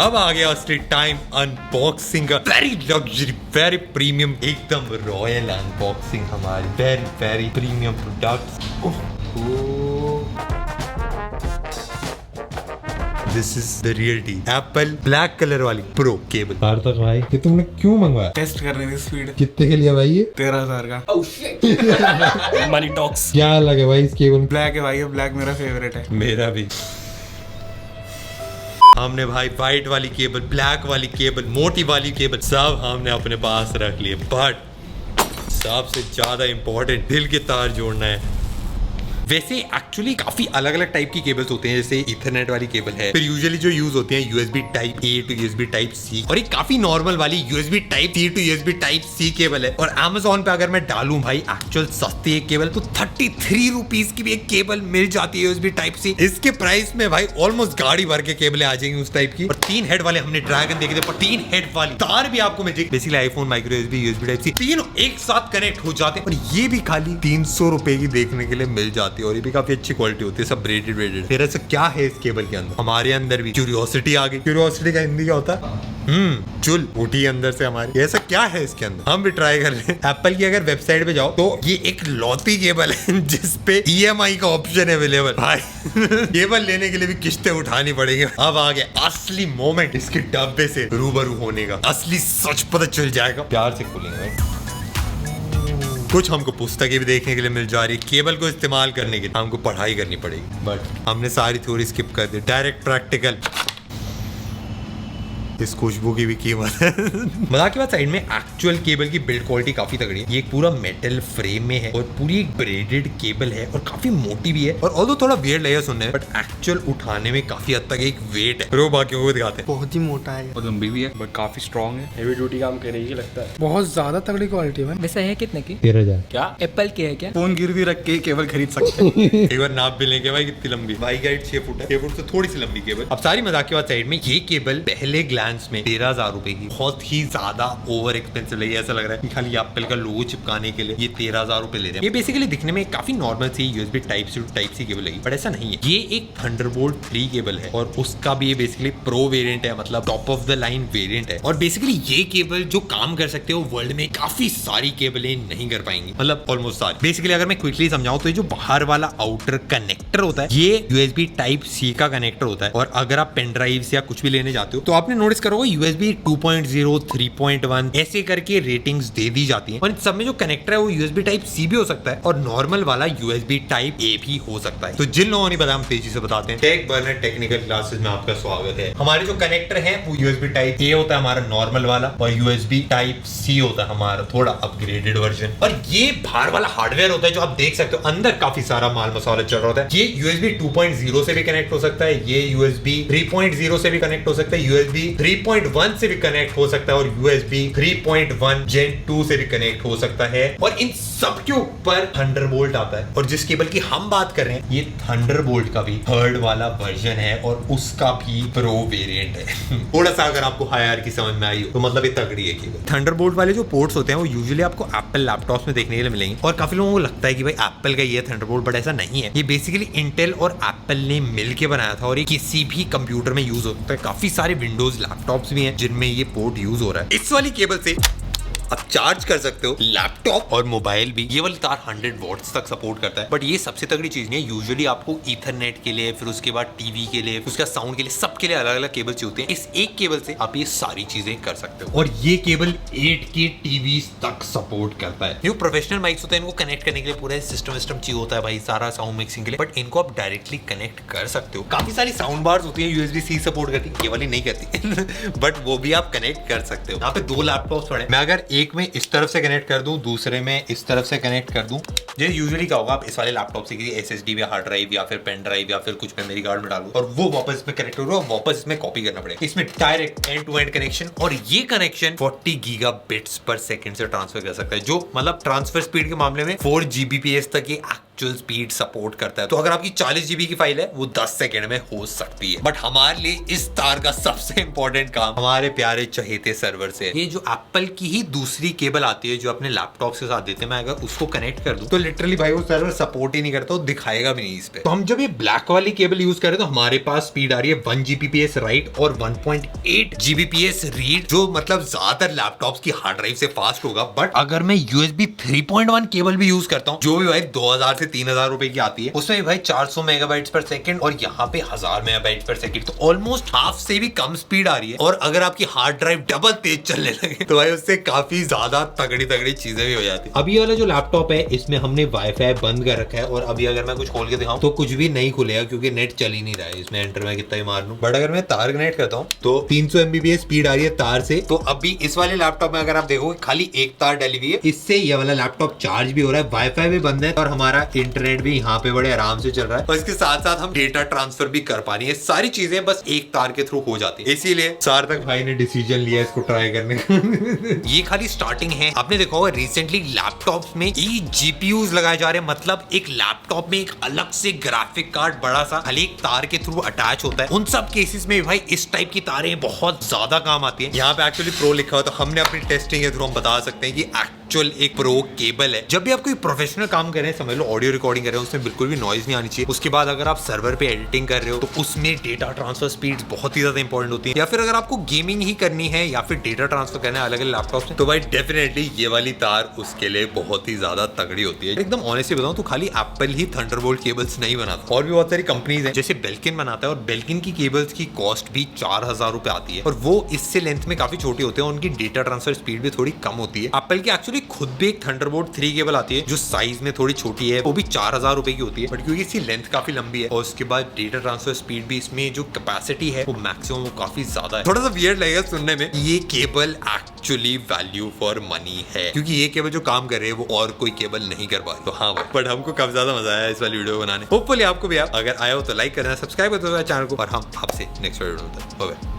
अब आ गया असली टाइम अनबॉक्सिंग का। वेरी लग्जरी, वेरी प्रीमियम, एकदम रॉयल अनबॉक्सिंग हमारी। Very very premium products. This is the real D Apple black colour वाली प्रो केबल। सार्थक भाई ये तुमने क्यों मंगवाया? टेस्ट करने की स्पीड। कितने के लिए भाई ये? 13,000 का। Money talks. क्या अलग है भाई इस केबल? ब्लैक है भाई, ब्लैक मेरा फेवरेट है। मेरा भी। हमने भाई व्हाइट वाली केबल, ब्लैक वाली केबल, मोटी वाली केबल सब हमने अपने पास रख लिए, बट सबसे ज्यादा इंपॉर्टेंट दिल के तार जोड़ना है। वैसे एक्चुअली काफी अलग अलग टाइप की केबल्स होते हैं, जैसे इथरनेट वाली केबल है, फिर यूजुअली जो यूज होते हैं USB type A to USB type C, और एक काफी नॉर्मल वाली USB type C to USB type C cable है। और Amazon पे अगर मैं डालूं भाई एक्चुअल सस्ती एक केबल तो 33 रुपीज की भी एक केबल मिल जाती है यूएसबी टाइप सी। इसके प्राइस में भाई ऑलमोस्ट गाड़ी भर के केबलें आ जाएंगी उस टाइप की। और 3 हेड वाले हमने ड्रैगन देखे थे, पर 3 हेड वाली तार भी आपको मिल जाएगी। Basically iPhone, micro USB, USB type C तीनों एक साथ कनेक्ट हो जाते हैं। और ये भी खाली 300 रुपए की देखने के लिए मिल जाती है, और ये भी काफी अच्छी क्वालिटी होती है, सब ब्रेडेड। फिर ऐसा क्या है इस केबल के अंदर? हमारे अंदर भी क्यूरियोसिटी आ गई। क्यूरियोसिटी का हिंदी क्या होता है? चुल उठी अंदर से हमारी। ऐसा क्या है इसके अंदर? हम भी ट्राई कर रहे हैं। एप्पल की अगर वेबसाइट पे जाओ तो ये एक लौती केबल है जिसपे EMI का ऑप्शन है अवेलेबल। भाई केबल लेने के लिए भी किस्तें उठानी पड़ेगी। अब आ गया असली मोमेंट, इसके डब्बे से रूबरू होने का। असली सच पता चल जाएगा। प्यार से खोलेंगे भाई। कुछ हमको पुस्तकें भी देखने के लिए मिल जा रही है। केबल को इस्तेमाल करने के लिए हमको पढ़ाई करनी पड़ेगी, बट हमने सारी थ्योरी स्किप कर दी, डायरेक्ट प्रैक्टिकल। इस खुशबू की भी कीमत है। मजाक की बात साइड में, एक्चुअल केबल की बिल्ड क्वालिटी काफी तगड़ी है। ये पूरा मेटल फ्रेम में है और पूरी एक ब्रेडेड केबल है और काफी मोटी भी है। और ऑल्दो थोड़ा वेट लगेगा सुनने में, बट एक्चुअल उठाने में काफी हद तक एक वेट है। रो बाकियों को दिखाते हैं। बहुत ही मोटा है, बहुत लंबी भी है, बट काफी स्ट्रॉन्ग है। हेवी ड्यूटी काम करेगी लगता है। बहुत ज्यादा तगड़ी क्वालिटी है। वैसे है कितने की? 13,000। क्या एप्पल की है क्या? फोन गिरवी रख के केबल खरीद सकते हैं। एक बार नाप भी लेंगे भाई कितनी लंबी। भाई गाइड 6 फुट है, 6 फुट से थोड़ी सी लंबी केबल। अब सारी मजाक की बात साइड में, ये केबल पहले ग्लांस में 13,000 रुपए की बहुत ही ज्यादा ओवर एक्सपेंसिव लगी। ऐसा लग रहा है कि खाली एप्पल का लोगो चिपकाने के लिए ये 13,000 रुपए ले रहे हैं। ये बेसिकली दिखने में काफी नॉर्मल सी USB type C to type C cable लगी, बट ऐसा नहीं है। ये एक थंडरबोल्ट 3 केबल है और उसका भी ये बेसिकली प्रो वेरिएंट है, मतलब top of the line variant है। और बेसिकली ये केबल जो काम कर सकते हो वर्ल्ड में काफी सारी केबलें नहीं कर पाएंगी, मतलब ऑलमोस्ट सारी। बेसिकली अगर मैं क्विकली समझाऊं तो ये जो बाहर वाला आउटर कनेक्टर होता है ये यूएसबी टाइप सी का कनेक्टर होता है। और अगर आप पेन ड्राइव या कुछ भी लेने जाते हो तो आपने नोटिस करोगे यूएसबी 2.0, 3.1 ऐसे करके रेटिंग्स दे दी जाती हैं। और इन सब में जो कनेक्टर है वो यूएसबी टाइप सी भी हो सकता है और नॉर्मल वाला यूएसबी टाइप ए भी हो सकता है। तो जिन लोगों ने बताया हम तेजी से बताते हैं। टेक बर्नर टेक्निकल क्लासेस में आपका स्वागत है। हमारे जो कनेक्टर है वो यूएसबी टाइप ए होता है हमारा नॉर्मल वाला, और यूएसबी टाइप सी होता है हमारा थोड़ा अपग्रेडेड वर्जन। और ये बाहर वाला हार्डवेयर होता है जो आप देख सकते हो, अंदर काफी सारा माल मसाला चल रहा होता है। ये यूएसबी 2.0 से भी कनेक्ट हो सकता है, ये यूएसबी 3.0 से भी कनेक्ट हो सकता है, यूएसबी 3.1 से भी कनेक्ट हो सकता है, और USB 3.1 Gen 2 से भी कनेक्ट हो सकता है। और इन सब के ऊपर थंडरबोल्ट आता है। और जिस केबल की हम बात कर रहे हैं ये थंडरबोल्ट का भी थर्ड वाला वर्जन है और उसका भी प्रो वेरिएंट है। थोड़ा सा अगर आपको हायर की समझ में आई हो तो मतलब ये तगड़ी है केबल। थंडरबोल्ट वाले जो पोर्ट्स होते हैं वो यूजुअली आपको एप्पल लैपटॉप्स में देखने के लिए मिलेंगे। और काफी लोगों को लगता है कि भाई एप्पल का ये थंडरबोल्ट, बट ऐसा नहीं है। ये बेसिकली इंटेल और एप्पल ने मिलकर बनाया था और ये किसी भी कंप्यूटर में यूज होता है। काफी सारे विंडोज लैपटॉप्स भी हैं जिनमें ये पोर्ट यूज हो रहा है। इस वाली केबल से आप चार्ज कर सकते हो लैपटॉप और मोबाइल भी। ये वाली तार 100 वॉट्स तक सपोर्ट करता है, बट ये सबसे तगड़ी चीज नहीं है। यूजुअली आपको ईथरनेट के लिए, फिर उसके बाद टीवी के लिए, उसका साउंड के लिए, सबके लिए अलग अलग केबल चाहिए। इस एक केबल से आप ये सारी चीजें कर सकते हो। और ये केबल 8K टीवी तक सपोर्ट करता है। जो प्रोफेशनल माइक्स होते हैं इनको कनेक्ट करने के लिए पूरा सिस्टम चाहिए होता है भाई, सारा साउंड मिक्सिंग के लिए, बट इनको आप डायरेक्टली कनेक्ट कर सकते हो। काफी सारी साउंड बार्स होती है यूएसबी सी सपोर्ट करती है, ये वाली नहीं करती बट वो भी आप कनेक्ट कर सकते हो। यहाँ पे 2 लैपटॉप्स पड़े, मैं अगर एक में इस तरफ से कनेक्ट कर दूं, दूसरे में इस तरफ से कनेक्ट कर दूं। ये यूजुअली क्या होगा, आप इस वाले लैपटॉप से किसी SSD या हार्ड ड्राइव या फिर पेन ड्राइव या फिर कुछ मेमोरी कार्ड में डालूं और वो वापस इसमें कनेक्ट होगा, वापस इसमें कॉपी करना पड़ेगा। इसमें direct end to end connection, और ये कनेक्शन 40 गीगाबिट्स पर सेकंड से ट्रांसफर कर सकता है, जो मतलब ट्रांसफर स्पीड के मामले में 4 Gbps तक ये एक्चुअल स्पीड सपोर्ट करता है। तो अगर आपकी 40 GB की फाइल है वो 10 सेकंड में हो सकती है। बट हमारे लिए इस तार का सबसे इंपॉर्टेंट काम हमारे प्यारे चहेते सर्वर से, ये जो एप्पल की ही दूसरी केबल आती है जो अपने लैपटॉप के साथ देते हैं, मैं अगर उसको कनेक्ट कर दूं तो लिटरली भाई वो सर्वर सपोर्ट ही नहीं करता, वो दिखाएगा भी नहीं इस पे। तो हम जब ये ब्लैक वाली केबल यूज करें तो हमारे पास स्पीड आ रही है 1 Gbps राइट और 1.8 Gbps रीड, जो मतलब ज्यादातर लैपटॉप्स की हार्ड ड्राइव से फास्ट होगा। बट अगर मैं USB 3.1 केबल भी यूज करता हूँ, जो भी भाई 2000 से 3000 रुपए की आती है, उसमें भाई 400 मेगाबाइट्स पर सेकंड और यहाँ पे 1000 मेगाबाइट्स पर सेकंड, तो ऑलमोस्ट हाफ से भी कम स्पीड आ रही है। और अगर आपकी हार्ड ड्राइव डबल तेज चलने लगे तो भाई उससे काफी ज्यादा तगड़ी चीजें भी हो जाती है। अभी वाला जो लैपटॉप है इसमें हमने वाईफाई बंद कर रखा है और अभी अगर मैं कुछ खोल के दिखाऊं तो कुछ भी नहीं खुलेगा क्योंकि नेट चल ही नहीं रहा है इसमें। एंटर में कितना ही मार लूं, बट अगर मैं तार कनेक्ट करता हूं तो 300 MBps स्पीड आ रही है तार से। तो अभी इस वाले लैपटॉप में अगर आप देखोगे खाली एक तार डली हुई है, इससे ये वाला लैपटॉप चार्ज भी हो रहा है, वाईफाई भी बंद है और हमारा इंटरनेट भी यहाँ पे बड़े आराम से चल रहा है। और इसके साथ साथ हम डेटा ट्रांसफर भी कर पा रही है। सारी चीजें बस एक तार के थ्रू हो जाती है, इसीलिए सार्थक भाई ने डिसीजन लिया इसको ट्राई करने का। ये खाली स्टार्टिंग है। आपने देखा होगा रिसेंटली लैपटॉप्स में ई GPUs लगाए जा रहे हैं, मतलब एक लैपटॉप में एक अलग से ग्राफिक कार्ड बड़ा सा खाली एक तार के थ्रू अटैच होता है। उन सब केसेस में भाई इस टाइप की तारें बहुत ज्यादा काम आती है। यहाँ पे एक्चुअली प्रो लिखा हुआ, तो हमने अपनी टेस्टिंग के थ्रू हम बता सकते हैं कि एक्चुअल एक प्रो केबल है। जब भी आप कोई प्रोफेशनल काम कर रहे हैं, समझ लो ऑडियो रिकॉर्डिंग कर रहे हैं, उसमें बिल्कुल भी नॉइज नहीं आनी चाहिए। उसके बाद अगर आप सर्वर पे एडिटिंग कर रहे हो तो उसमें डेटा ट्रांसफर स्पीड बहुत ही ज्यादा इंपॉर्टेंट होती है। या फिर अगर आपको गेमिंग ही करनी है या फिर डेटा ट्रांसफर करना है अलग अलग लैपटॉप में, तो भाई डेफिनेटली ये वाली तार उसके लिए बहुत ही ज्यादा तगड़ी होती है। एकदम ऑनेस्टली बताऊं तो खाली एप्पल ही थंडरबोल्ट केबल्स नहीं बनाता, और भी बहुत सारी कंपनीज हैं जैसे बेल्किन बनाता है, और बेल्किन की केबल्स की कॉस्ट भी 4000 रुपए आती है और वो इससे लेंथ में काफी छोटी होते हैं, उनकी डेटा ट्रांसफर स्पीड भी थोड़ी कम होती है। एप्पल की एक्चुअली खुद भी एक थंडरबोल्ट 3 केबल आती है जो साइज में थोड़ी छोटी है, वो भी 4000 रुपए की होती है, बट क्योंकि इसकी लेंथ काफी लंबी है और उसके बाद डेटा ट्रांसफर स्पीड भी, इसमें जो कैपेसिटी है वो मैक्सिमम वो काफी ज्यादा है। थोड़ा सा वियर्ड लगेगा सुनने में, ये cable actually value for money है, क्योंकि ये केबल जो काम कर रहे हैं वो और कोई केबल नहीं कर पा रही। तो हाँ भाई, बट हमको काफी ज्यादा मजा आया इस वाली वीडियो बनाने। होपफुली आपको भी। अगर आया हो तो लाइक करना, सब्सक्राइब कर दो चैनल को, और हम आपसे नेक्स्ट वीडियो में मिलते हैं।